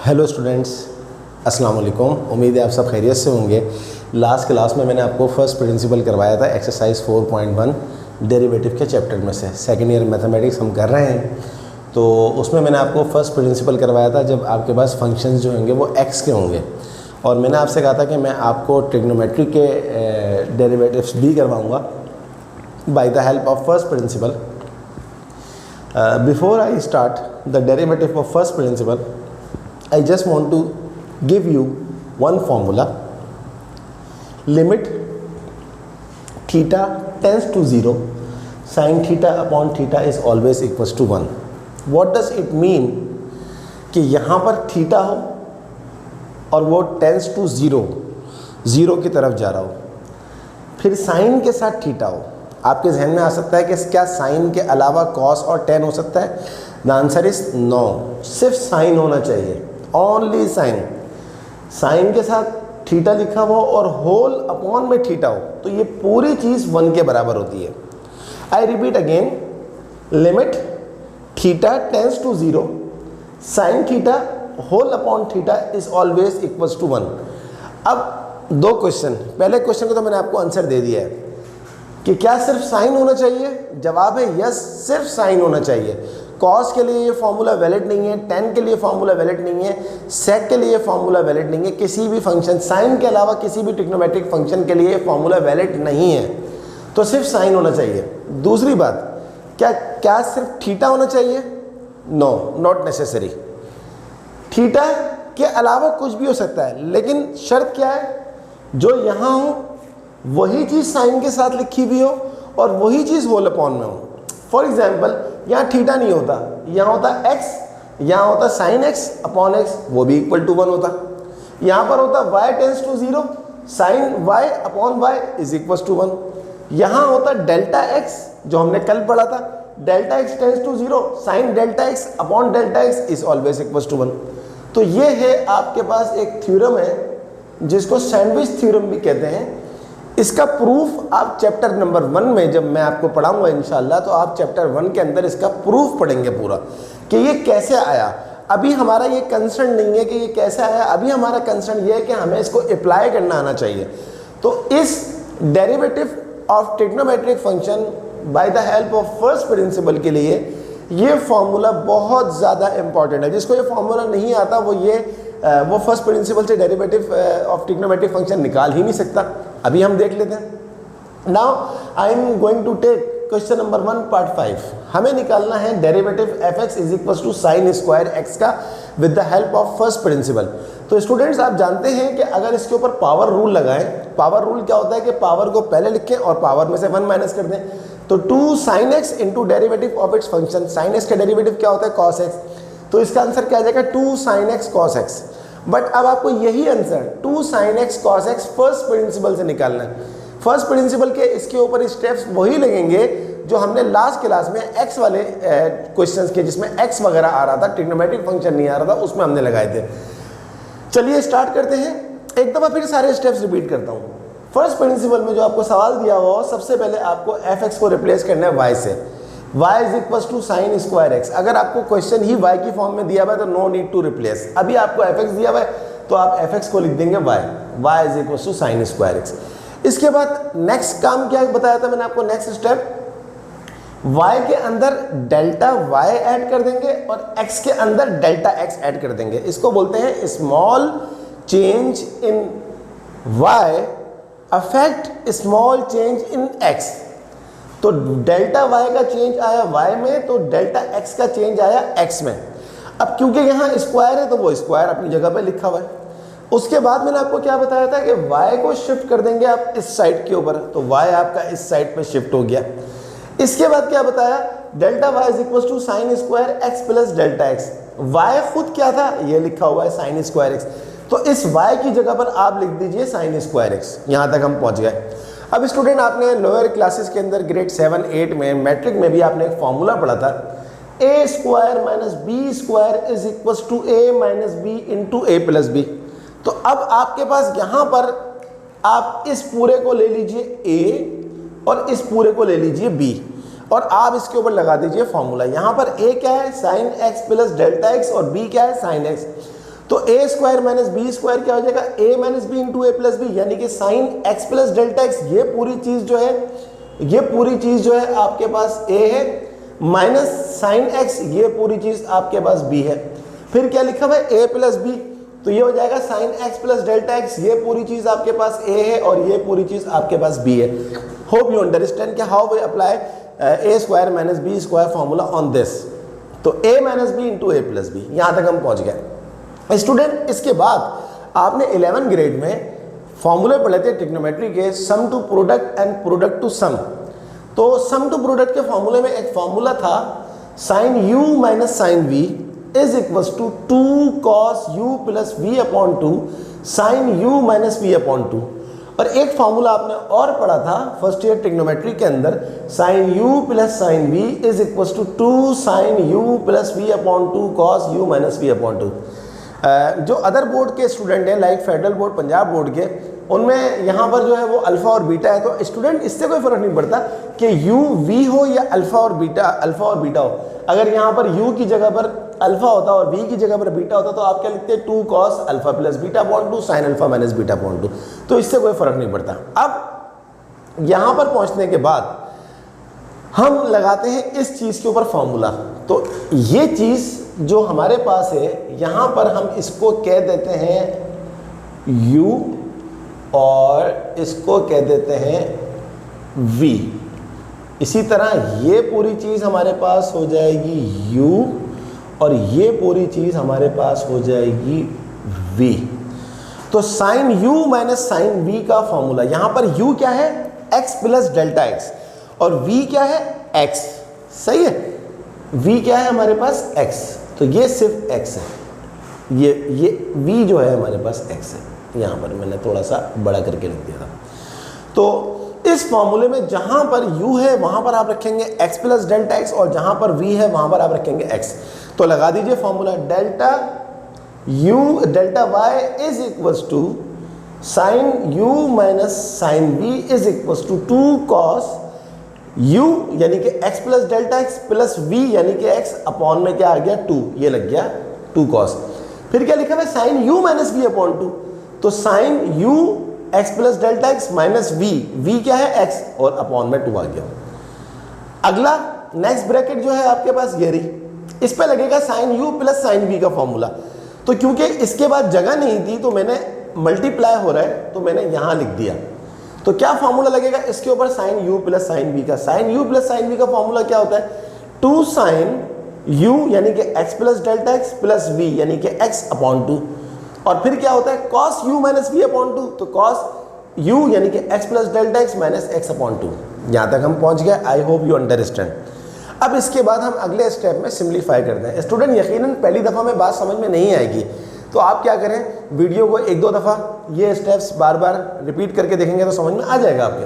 Hello students, अस्सलाम वालेकुम। उम्मीद है आप सब खैरियत से होंगे। लास्ट क्लास में मैंने आपको फर्स्ट प्रिंसिपल करवाया था एक्सरसाइज 4.1 डेरिवेटिव के चैप्टर में से। सेकेंड ईयर मैथमेटिक्स हम कर रहे हैं, तो उसमें मैंने आपको फर्स्ट प्रिंसिपल करवाया था जब आपके पास फंक्शंस जो होंगे वो एक्स के होंगे। और मैंने आपसे कहा था कि मैं आपको ट्रिग्नोमेट्री के डेरिवेटिव्स भी करवाऊँगा by the help of first principle. Before I start the derivative of first principle, I just want to give you one formula. Limit theta tends to 0, sin theta upon theta is always equals to 1. What does it mean कि यहाँ पर theta हो और वो tense to zero की तरफ जा रहा हो, फिर साइन के साथ थीटा हो। आपके जहन में आ सकता है कि क्या साइन के अलावा कॉस और टेन हो सकता है? द आंसर इज नो, सिर्फ साइन होना चाहिए, ओनली साइन। साइन के साथ थीटा लिखा हुआ और होल अपॉन में थीटा हो तो ये पूरी चीज़ 1 के बराबर होती है। I repeat again, limit theta tends to 0, sine theta whole upon theta is always equals to 1। अब दो क्वेश्चन, पहले क्वेश्चन को तो मैंने आपको आंसर दे दिया है कि क्या सिर्फ साइन होना चाहिए? जवाब है यस, सिर्फ साइन होना चाहिए। कॉस के लिए ये फार्मूला वैलिड नहीं है, टेन के लिए फार्मूला वैलिड नहीं है, सेक के लिए फार्मूला वैलिड नहीं है, किसी भी फंक्शन साइन के अलावा किसी भी ट्रिग्नोमेट्रिक फंक्शन के लिए फार्मूला वैलिड नहीं है, तो सिर्फ साइन होना चाहिए। दूसरी बात, क्या सिर्फ थीटा होना चाहिए? No, not necessary. थीटा के अलावा कुछ भी हो सकता है, लेकिन शर्त क्या है? जो यहाँ हो वही चीज़ साइन के साथ लिखी हुई हो और वही चीज़ होल अपॉन में हो। फॉर एग्जाम्पल, यहाँ थीटा नहीं होता, यहाँ होता एक्स, यहाँ होता साइन एक्स अपॉन एक्स, वो भी इक्वल टू 1 होता। यहाँ पर होता Y tends to 0, sine Y upon Y is equal to 1। यहाँ होता डेल्टा एक्स, जो हमने कल पढ़ा था, delta X tends to 0, sine delta x upon delta x is always equal to 1। तो ये है आपके पास एक थ्योरम है जिसको सैंडविच थ्योरम भी कहते हैं। इसका प्रूफ आप चैप्टर नंबर 1 में, जब मैं आपको पढ़ाऊंगा इंशाल्लाह, तो आप चैप्टर 1 के अंदर इसका प्रूफ पढ़ेंगे पूरा कि ये कैसे आया। अभी हमारा ये कंसर्न नहीं है कि ये कैसे आया, अभी हमारा कंसर्न ये है कि हमें इसको अप्लाई करना आना चाहिए। तो इस derivative of trigonometric function by the help of first principal के लिए ये फॉर्मूला बहुत ज़्यादा इंपॉर्टेंट है। जिसको ये फॉर्मूला नहीं आता वो फर्स्ट प्रिंसिपल से डेरिवेटिव ऑफ ट्रिग्नोमेट्रिक फंक्शन निकाल ही नहीं सकता। अभी हम देख लेते हैं। Now I am going to take question number 1 part 5। हमें निकालना है derivative f x is equal to sine square x का with the help of first principle. तो स्टूडेंट्स, आप जानते हैं कि अगर इसके ऊपर पावर रूल लगाएं, पावर रूल क्या होता है कि पावर को पहले लिखें और पावर में से 1 माइनस कर दें। तो 2 sine x into derivative of its function, sine x का डेरिवेटिव क्या होता है? Cos x. तो इसका आंसर क्या आ जाएगा? 2 sine x cos x. But अब आपको यही answer 2 sine x cos x first principle से निकालना है। फर्स्ट प्रिंसिपल के इसके ऊपर स्टेप्स वही लगेंगे जो हमने लास्ट क्लास में एक्स वाले क्वेश्चंस के, जिसमें एक्स वगैरह आ रहा था, ट्रिग्नोमेट्रिक फंक्शन नहीं आ रहा था, उसमें हमने लगाए थे। चलिए स्टार्ट करते हैं। एक दफ़ा फिर सारे स्टेप्स रिपीट करता हूँ। फर्स्ट प्रिंसिपल में जो आपको सवाल दिया हुआ, सबसे पहले आपको एफ एक्स को रिप्लेस करना है वाई से। y is equal to sine square X. अगर आपको क्वेश्चन ही y की फॉर्म में दिया हुआ है तो नो नीड टू रिप्लेस। अभी आपको एफ एक्स दिया हुआ है तो आप एफ एक्स को लिख देंगे y is equal to sine square X. इसके बाद नेक्स्ट काम क्या बताया था मैंने आपको? नेक्स्ट स्टेप, y के अंदर डेल्टा y ऐड कर देंगे और x के अंदर डेल्टा x ऐड कर देंगे। इसको बोलते हैं small change in y affect small change in x। तो डेल्टा y का चेंज आया y में, तो डेल्टा x का चेंज आया x में। अब क्योंकि यहाँ स्क्वायर है तो वो स्क्वायर अपनी जगह पे लिखा हुआ है। उसके बाद मैंने आपको क्या बताया था कि y को शिफ्ट कर देंगे आप इस साइड के ऊपर, तो y आपका इस साइड पे शिफ्ट हो गया। इसके बाद क्या बताया? Delta y is equal to sine square x plus delta x। y खुद क्या था? ये लिखा हुआ है साइन स्क्वायर x, तो इस y की जगह पर आप लिख दीजिए साइन स्क्वायर x। यहाँ तक हम पहुँच गए। अब स्टूडेंट, आपने लोअर क्लासेस के अंदर ग्रेड 7, 8 में, मैट्रिक में भी आपने एक फॉर्मूला पढ़ा था, a square minus B square is equal to a minus B into A plus b. तो अब आपके पास यहाँ पर आप इस पूरे को ले लीजिए ए और इस पूरे को ले लीजिए बी और आप इसके ऊपर लगा दीजिए फॉर्मूला। यहाँ पर ए क्या है? Sine x plus delta x और बी क्या है? Sine x. तो ए स्क्वायर माइनस बी स्क्वायर क्या हो जाएगा, ए माइनस बी इंटू ए प्लस बी, यानी कि sine x plus delta x, ये पूरी चीज जो है आपके पास ए है, माइनस साइन एक्स, ये पूरी चीज आपके पास बी है। फिर क्या लिखा हुआ है, ए प्लस बी, तो ये हो जाएगा sine x plus delta x, ये पूरी चीज आपके पास ए है और ये पूरी चीज आपके पास बी है। होप यू अंडरस्टैंड कि how we apply A square minus B square formula on this. तो A minus B into A plus B, यहां तक हम पहुंच गए। स्टूडेंट, इसके बाद आपने 11th ग्रेड में फॉर्मूले पढ़े थे ट्रिग्नोमेट्री के, sum to product and product to sum. तो सम टू प्रोडक्ट के फॉर्मूले में एक फॉर्मूला था साइन यू माइनस साइन वी इज इक्वल टू 2 कॉस यू प्लस वी अपॉन 2 साइन यू माइनस वी अपॉन 2। और एक फॉर्मूला आपने और पढ़ा था फर्स्ट ईयर ट्रिग्नोमेट्री के अंदर, साइन यू प्लस साइन वी इज इक्वल टू 2 साइन यू प्लस वी अपॉन 2 कॉस यू माइनस वी अपॉन 2। जो अदर बोर्ड के स्टूडेंट हैं like federal board, Punjab board के, उनमें यहाँ पर जो है वो अल्फ़ा और बीटा है। तो स्टूडेंट इससे कोई फ़र्क नहीं पड़ता कि यू वी हो या अल्फ़ा और बीटा हो। अगर यहाँ पर यू की जगह पर अल्फ़ा होता और वी की जगह पर बीटा होता तो आप क्या लिखते हैं, 2 cos alpha plus beta upon 2 sine alpha minus beta upon 2। तो इससे कोई फ़र्क नहीं पड़ता। अब यहाँ पर पहुँचने के बाद हम लगाते हैं इस चीज़ के ऊपर फॉर्मूला। तो ये चीज़ जो हमारे पास है, यहाँ पर हम इसको कह देते हैं u और इसको कह देते हैं v। इसी तरह ये पूरी चीज़ हमारे पास हो जाएगी u और ये पूरी चीज़ हमारे पास हो जाएगी v। तो sine u minus sine v का फॉर्मूला, यहाँ पर u क्या है, x प्लस डेल्टा x और v क्या है, x। सही है, v क्या है हमारे पास, x। तो ये सिर्फ x है, ये v जो है हमारे पास x है। यहाँ पर मैंने थोड़ा सा बड़ा करके लिख दिया था। तो इस फॉर्मूले में जहाँ पर u है वहाँ पर आप रखेंगे x प्लस डेल्टा x और जहाँ पर v है वहाँ पर आप रखेंगे x। तो लगा दीजिए formula, delta y is equals to sine u minus sine v is equals to 2 cos u यानी कि x plus delta x plus v यानी कि x अपॉन में क्या आ गया, 2, ये लग गया 2 कॉस। फिर क्या लिखा है, sine u minus v upon 2। तो sine u x plus delta x minus v क्या है, x और अपॉन में 2 आ गया। अगला नेक्स्ट ब्रैकेट जो है आपके पास ये रही, इस पे लगेगा sine u plus sine v का फॉर्मूला। तो क्योंकि इसके बाद जगह नहीं थी तो मैंने मल्टीप्लाई हो रहा है तो मैंने यहाँ लिख दिया। तो क्या फॉर्मूला लगेगा इसके ऊपर, sine u plus sine v का। Sine u plus sine v का फॉर्मूला क्या होता है, 2 साइन u यानी कि x plus delta x plus v यानी कि x अपॉन 2। और फिर क्या होता है, cos u minus v upon 2। तो कॉस u यानी कि x plus delta x minus x upon 2। यहाँ तक हम पहुँच गए। आई होप यू अंडरस्टैंड। अब इसके बाद हम अगले स्टेप में सिंप्लीफाई करते हैं। स्टूडेंट, यकीनन पहली दफ़ा में बात समझ में नहीं आएगी, तो आप क्या करें, वीडियो को 1-2 दफ़ा ये स्टेप्स बार बार रिपीट करके देखेंगे तो समझ में आ जाएगा आपके।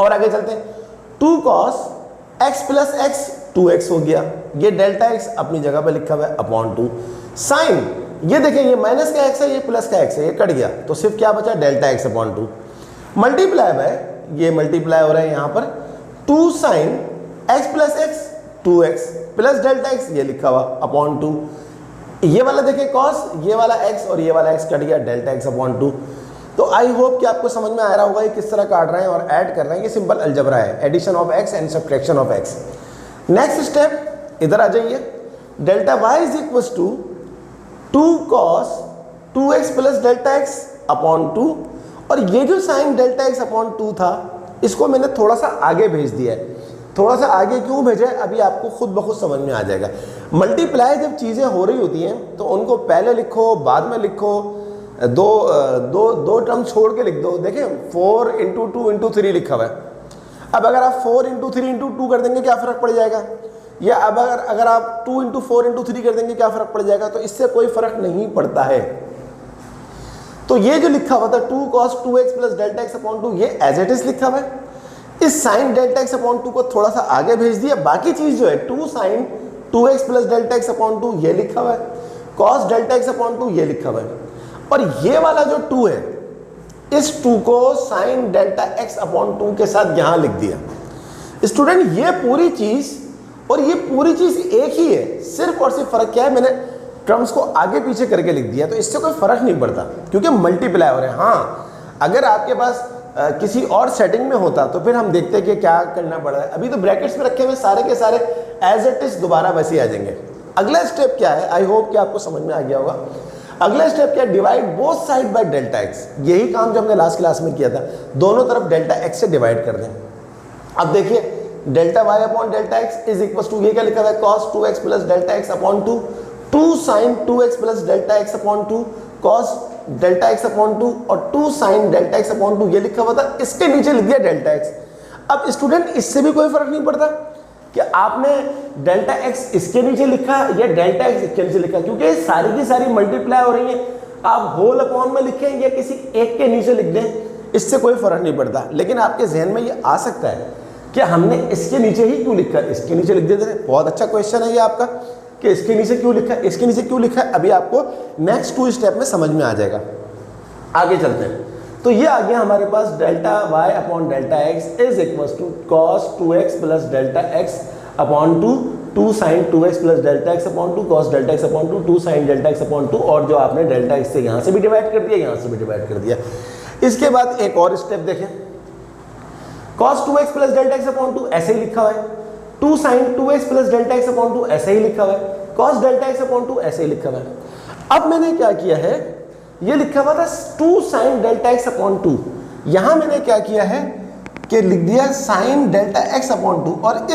और आगे चलते हैं। 2 cos x plus X 2x हो गया, ये डेल्टा x अपनी जगह पे लिखा हुआ है अपॉन 2। साइन, ये देखें ये माइनस का x है, ये प्लस का x है, ये कट गया तो सिर्फ क्या बचा, डेल्टा x अपॉन 2। मल्टीप्लाई है, ये मल्टीप्लाई हो रहा है यहाँ पर 2 sine x plus X 2x plus delta x, ये लिखा हुआ अपॉन 2। ये वाला देखें कॉस, ये वाला x और ये वाला x कट गया, डेल्टा x अपॉन 2। तो आई होप कि आपको समझ में आ रहा होगा ये किस तरह काट रहे हैं और ऐड कर रहे हैं। ये सिंपल अलजबरा है, addition of x and subtraction of x। Next step, इधर आ जाइए। Delta y is equal to 2 cos 2x plus delta x upon 2। और ये जो साइन डेल्टा x अपॉन 2 था, इसको मैंने थोड़ा सा आगे भेज दिया है। थोड़ा सा आगे क्यों भेजा है, अभी आपको खुद ब खुद समझ में आ जाएगा। मल्टीप्लाई जब चीज़ें हो रही होती हैं तो उनको पहले लिखो बाद में लिखो, दो टर्म छोड़ के लिख दो। देखें 4 इंटू 2 इंटू 3 लिखा हुआ है। अब अगर आप 4 इंटू 3 इंटू 2 कर देंगे क्या फ़र्क पड़ जाएगा, या अब अगर आप 2 इंटू 4 इंटू 3 कर देंगे क्या फ़र्क पड़ जाएगा। तो इससे कोई फ़र्क नहीं पड़ता है। तो ये जो लिखा हुआ था 2 cos 2x plus delta x upon 2, ये एज इट इज़ लिखा हुआ है। इस साइन डेल्टा x अपॉन 2 को थोड़ा सा आगे भेज दिया। बाकी चीज़ जो है 2 sine 2x plus delta x upon 2 ये लिखा हुआ है, कॉस डेल्टा x अपॉन 2 ये लिखा हुआ है। और ये वाला जो 2 है, इस 2 को साइन डेल्टा x अपॉन 2 के साथ यहाँ लिख दिया। स्टूडेंट, ये पूरी चीज़ और ये पूरी चीज़ एक ही है, सिर्फ और सिर्फ फ़र्क क्या है, मैंने टर्म्स को आगे पीछे करके लिख दिया तो इससे कोई फर्क नहीं पड़ता क्योंकि मल्टीप्लाई हो रहे हैं। हाँ, अगर आपके पास किसी और सेटिंग में होता तो फिर हम देखते कि क्या करना पड़ रहा है। अभी तो ब्रैकेट्स में रखे हुए सारे के सारे एज इट इज दोबारा वैसे ही आ जाएंगे। अगला स्टेप क्या है, आई होप कि आपको समझ में आ गया होगा। अगला स्टेप क्या है, divide both side by delta x. यही काम जो हमने लास्ट क्लास में किया था, दोनों तरफ डेल्टा एक्स से डिवाइड कर दें। अब देखिए delta Y upon delta x is equal to, ये क्या लिखा था, cos 2x plus delta x upon 2, 2 sin 2x plus delta x upon 2, cos delta x upon 2 और 2 sin डेल्टा एक्स अपॉन 2 ये लिखा हुआ था, इसके नीचे लिख दिया डेल्टा एक्स। अब स्टूडेंट इससे भी कोई फर्क नहीं पड़ता कि आपने डेल्टा एक्स इसके नीचे लिखा या डेल्टा एक्स इसके नीचे लिखा, क्योंकि सारी की सारी मल्टीप्लाई हो रही है। आप होल अपॉन में लिखें या किसी एक के नीचे लिख दें, इससे कोई फर्क नहीं पड़ता। लेकिन आपके जहन में ये आ सकता है कि हमने इसके नीचे ही क्यों लिखा, इसके नीचे लिख देते हैं। बहुत अच्छा क्वेश्चन है ये आपका कि इसके नीचे क्यों लिखा है, इसके नीचे क्यों लिखा है। अभी आपको नेक्स्ट 2 स्टेप में समझ में आ जाएगा। आगे चलते हैं। तो ये आ गया हमारे पास delta Y upon delta x is equal to cos 2x plus delta x upon 2, 2 sin 2x plus delta x upon 2, cos delta x upon 2, 2 sin delta x upon 2, और जो आपने डेल्टा एक्स से यहाँ से भी डिवाइड कर दिया, यहाँ से भी डिवाइड कर दिया। इसके बाद एक और स्टेप देखें, cos 2x plus delta x upon 2 ऐसे ही लिखा हुआ है, 2 sin 2x plus delta x upon 2 ऐसे ही लिखा हुआ है, cos डेल्टा एक्स अपॉन 2 ऐसे ही लिखा हुआ है। अब मैंने क्या किया है, ये लिखा हुआ था 2 sin डेल्टा एक्स अपॉन 2, यहां मैंने क्या किया है कि लिख दिया sin डेल्टा एक्स अपॉन 2 और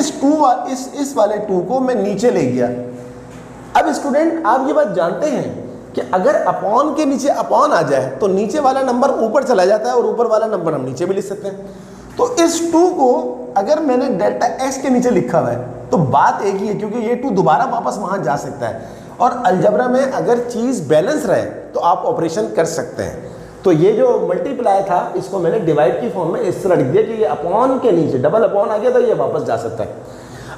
इस वाले 2 को मैं नीचे ले गया। अब स्टूडेंट आप ये बात जानते हैं कि अगर अपॉन के नीचे अपॉन आ जाए तो नीचे वाला नंबर ऊपर चला जाता है और ऊपर वाला नंबर हम नीचे भी लिख सकते हैं। तो इस 2 को अगर मैंने डेल्टा एक्स के नीचे लिखा हुआ है तो बात एक ही है, क्योंकि ये 2 दोबारा वापस वहां जा सकता है और अलजबरा में अगर चीज़ बैलेंस रहे तो आप ऑपरेशन कर सकते हैं। तो ये जो मल्टीप्लाई था इसको मैंने डिवाइड की फॉर्म में इस तरह लिख दिया कि ये अपॉन के नीचे डबल अपॉन आ गया तो ये वापस जा सकता है।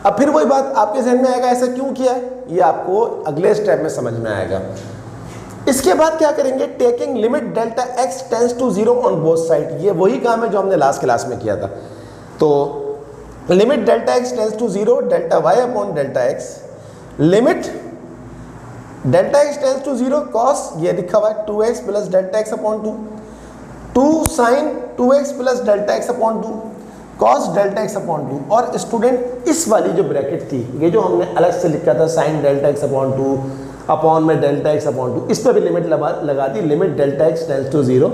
अब फिर वही बात आपके जहन में आएगा ऐसा क्यों किया है, ये आपको अगले स्टेप में समझ में आएगा। इसके बाद क्या करेंगे, taking limit delta x tends to 0 on both side. ये वही काम है जो हमने लास्ट क्लास में किया था। तो limit delta x tends to 0 delta Y upon delta X, limit delta x tends to 0 cos ये लिखा हुआ है 2x plus delta x upon 2, 2 sin 2x plus delta x upon 2, cos delta x upon 2। और student इस वाली जो bracket थी, ये जो हमने अलग से लिखा था sin delta x upon 2 upon में डेल्टा एक्स अपॉन 2, इस पर भी लिमिट लगा दी, limit delta x tends to 0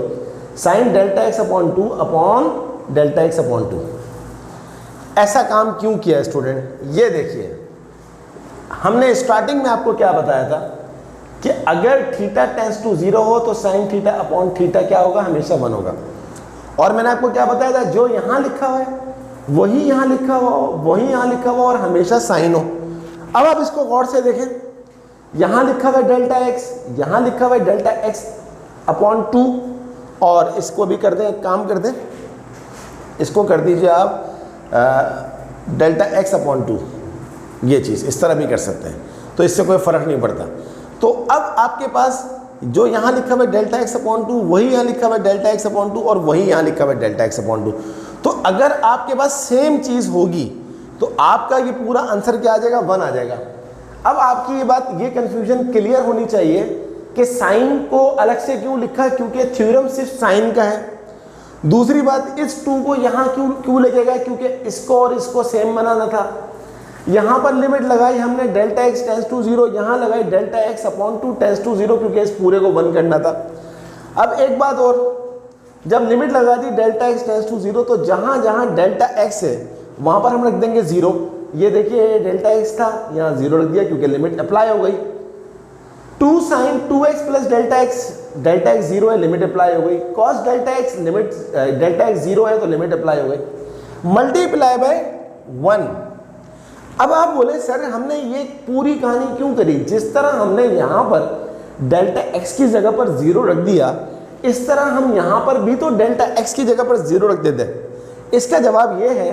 sin delta x upon 2 upon delta x upon 2। ऐसा काम क्यों किया स्टूडेंट, ये देखिए हमने स्टार्टिंग में आपको क्या बताया था कि अगर थीटा टेंड्स टू 0 हो तो साइन थीटा अपॉन थीटा क्या होगा, हमेशा 1 होगा। और मैंने आपको क्या बताया था, जो यहाँ लिखा हुआ है वही यहाँ लिखा हुआ हो, वही यहाँ लिखा हुआ और हमेशा साइन हो। अब आप इसको गौर से देखें, यहाँ लिखा हुआ है डेल्टा एक्स, यहाँ लिखा हुआ है डेल्टा एक्स अपॉन 2, और इसको भी कर दें, एक काम कर दें, इसको कर दीजिए आप डेल्टा एक्स अपॉन 2, ये चीज़ इस तरह भी कर सकते हैं, तो इससे कोई फ़र्क नहीं पड़ता। तो अब आपके पास जो यहाँ लिखा हुआ है डेल्टा एक्स अपॉन 2 वही यहाँ लिखा हुआ है डेल्टा एक्स अपॉन 2 और वही यहाँ लिखा हुआ है डेल्टा एक्स अपॉन 2। तो अगर आपके पास सेम चीज़ होगी तो आपका ये पूरा आंसर क्या आ जाएगा, 1 आ जाएगा। अब आपकी ये बात, ये कन्फ्यूजन क्लियर होनी चाहिए कि साइन को अलग से क्यों लिखा, क्योंकि थ्योरम सिर्फ साइन का है। दूसरी बात, इस 2 को यहाँ क्यों लगेगा, क्योंकि इसको और इसको सेम बनाना था। यहाँ पर लिमिट लगाई हमने डेल्टा एक्स टेंड्स टू 0, यहाँ लगाई delta x upon 2 tends to 0, क्योंकि इस पूरे को 1 करना था। अब एक बात और, जब लिमिट लगा दी डेल्टा एक्स टेंड्स टू 0 तो जहाँ जहाँ डेल्टा एक्स है वहाँ पर हम रख देंगे 0। ये देखिए डेल्टा एक्स था, यहाँ 0 रख दिया क्योंकि लिमिट अप्लाई हो गई। 2 sin 2x plus delta x 0 है, लिमिट अप्लाई हो गई। cos delta X, limit delta x 0 है तो लिमिट अप्लाई हो गई। Multiply by 1। अब आप बोले सर हमने ये पूरी कहानी क्यों करी, जिस तरह हमने यहाँ पर डेल्टा एक्स की जगह पर 0 रख दिया, इस तरह हम यहाँ पर भी तो डेल्टा एक्स की जगह पर 0 रख देते। इसका जवाब ये है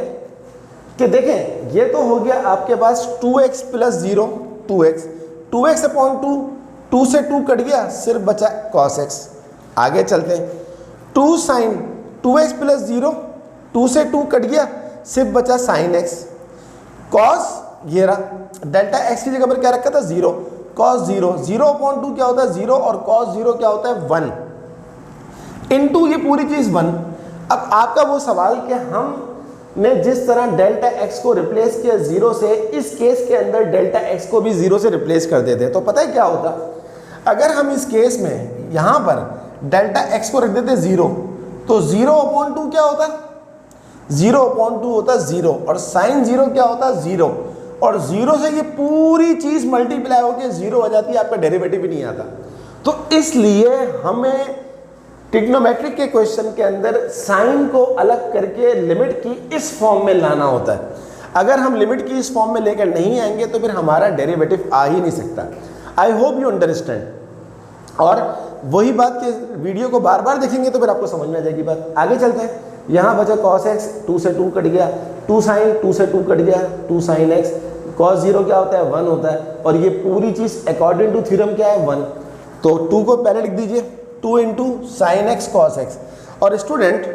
कि देखें, ये तो हो गया आपके पास 2x प्लस 0, 2x अपॉन 2, 2 से 2 कट गया, सिर्फ बचा cos x। आगे चलते हैं, 2 sin 2x प्लस 0, 2 से 2 कट गया, सिर्फ बचा sin x। cos ये रहा, डेल्टा x की जगह पर क्या रखा था 0, cos 0, 0/2 क्या होता है 0 और cos 0 क्या होता है 1 इनटू ये पूरी चीज़ 1। अब आपका वो सवाल कि हमने जिस तरह डेल्टा x को रिप्लेस किया 0 से, इस केस के अंदर डेल्टा x को भी 0 से रिप्लेस कर देते तो पता है क्या होता, अगर हम इस केस में यहाँ पर डेल्टा x को रख देते 0 तो 0/2 क्या होता, 0/2 होता 0 और साइन 0 क्या होता 0 और 0 से ये पूरी चीज़ मल्टीप्लाई होकर 0 हो जाती है, आपका डेरिवेटिव ही नहीं आता। तो इसलिए हमें ट्रिग्नोमेट्रिक के क्वेश्चन के अंदर साइन को अलग करके लिमिट की इस फॉर्म में लाना होता है। अगर हम लिमिट की इस फॉर्म में लेकर नहीं आएंगे तो फिर हमारा डेरिवेटिव आ ही नहीं सकता। आई होप यू अंडरस्टैंड। और वही बात कि वीडियो को बार बार देखेंगे तो फिर आपको समझ में आ जाएगी बात। आगे चलते हैं। यहाँ बचा cos x, 2 से 2 कट गया, 2 साइन 2 से 2 कट गया, 2 साइन x, cos 0 क्या होता है 1 होता है और ये पूरी चीज़ अकॉर्डिंग टू थ्योरम क्या है 1। तो 2 को पहले लिख दीजिए 2 into sine x cos x. और स्टूडेंट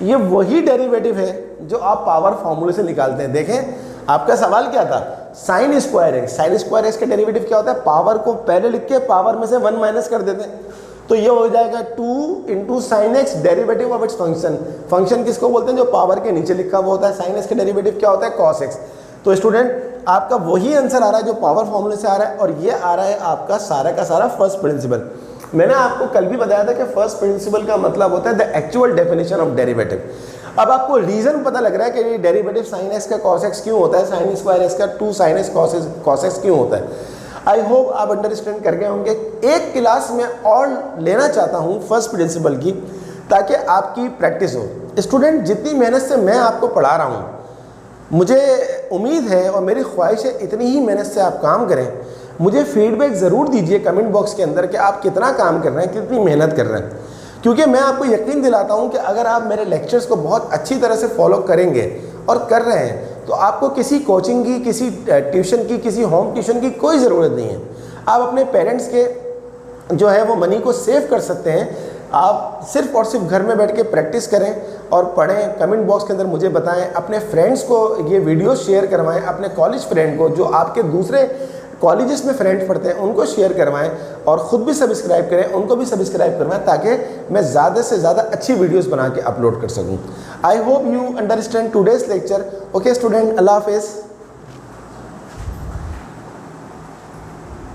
ये वही डेरिवेटिव है जो आप पावर फॉर्मूले से निकालते हैं। देखें आपका सवाल क्या था, sign square x, sign square x का डेरिवेटिव क्या होता है, पावर को पहले लिख के पावर में से 1 माइनस कर देते हैं। तो ये हो जाएगा 2 into sine x derivative of its function. Function किसको बोलते हैं, जो पावर के नीचे लिखा हुआ होता है। साइन एक्स का डेरिवेटिव क्या होता है कॉस एक्स। तो स्टूडेंट आपका वही आंसर आ रहा है जो पावर फॉर्मूले से आ रहा है और ये आ रहा है आपका सारा का सारा फर्स्ट प्रिंसिपल। मैंने आपको कल भी बताया था कि फर्स्ट प्रिंसिपल का मतलब होता है the actual definition of derivative. अब आपको रीजन पता लग रहा है कि ये डेरिवेटिव साइन एक्स का कॉस एक्स क्यों होता है, साइन स्क्वायर एक्स का 2 साइन एक्स कॉस एक्स क्यों होता है। आई होप आप अंडरस्टैंड कर गए होंगे। एक क्लास में और लेना चाहता हूँ फर्स्ट प्रिंसिपल की, ताकि आपकी प्रैक्टिस हो। स्टूडेंट जितनी मेहनत से मैं आपको पढ़ा रहा हूँ, मुझे उम्मीद है और मेरी ख्वाहिश है इतनी ही मेहनत से आप काम करें। मुझे फीडबैक ज़रूर दीजिए कमेंट बॉक्स के अंदर कि आप कितना काम कर रहे हैं, कितनी मेहनत कर रहे हैं। क्योंकि मैं आपको यकीन दिलाता हूं कि अगर आप मेरे लेक्चर्स को बहुत अच्छी तरह से फॉलो करेंगे और कर रहे हैं तो आपको किसी कोचिंग की, किसी ट्यूशन की, किसी होम ट्यूशन की कोई ज़रूरत नहीं है। आप अपने पेरेंट्स के जो है वो मनी को सेव कर सकते हैं। आप सिर्फ और सिर्फ घर में बैठ के प्रैक्टिस करें और पढ़ें। कमेंट बॉक्स के अंदर मुझे बताएं, अपने फ्रेंड्स को ये वीडियो शेयर करवाएं, अपने कॉलेज फ्रेंड को, जो आपके दूसरे कॉलेजेस में फ्रेंड्स पढ़ते हैं उनको शेयर करवाएं और ख़ुद भी सब्सक्राइब करें, उनको भी सब्सक्राइब करवाएं ताकि मैं ज़्यादा से ज़्यादा अच्छी वीडियोस बना के अपलोड कर सकूं। I hope you understand today's lecture. Okay student, अल्लाह हाफिज़।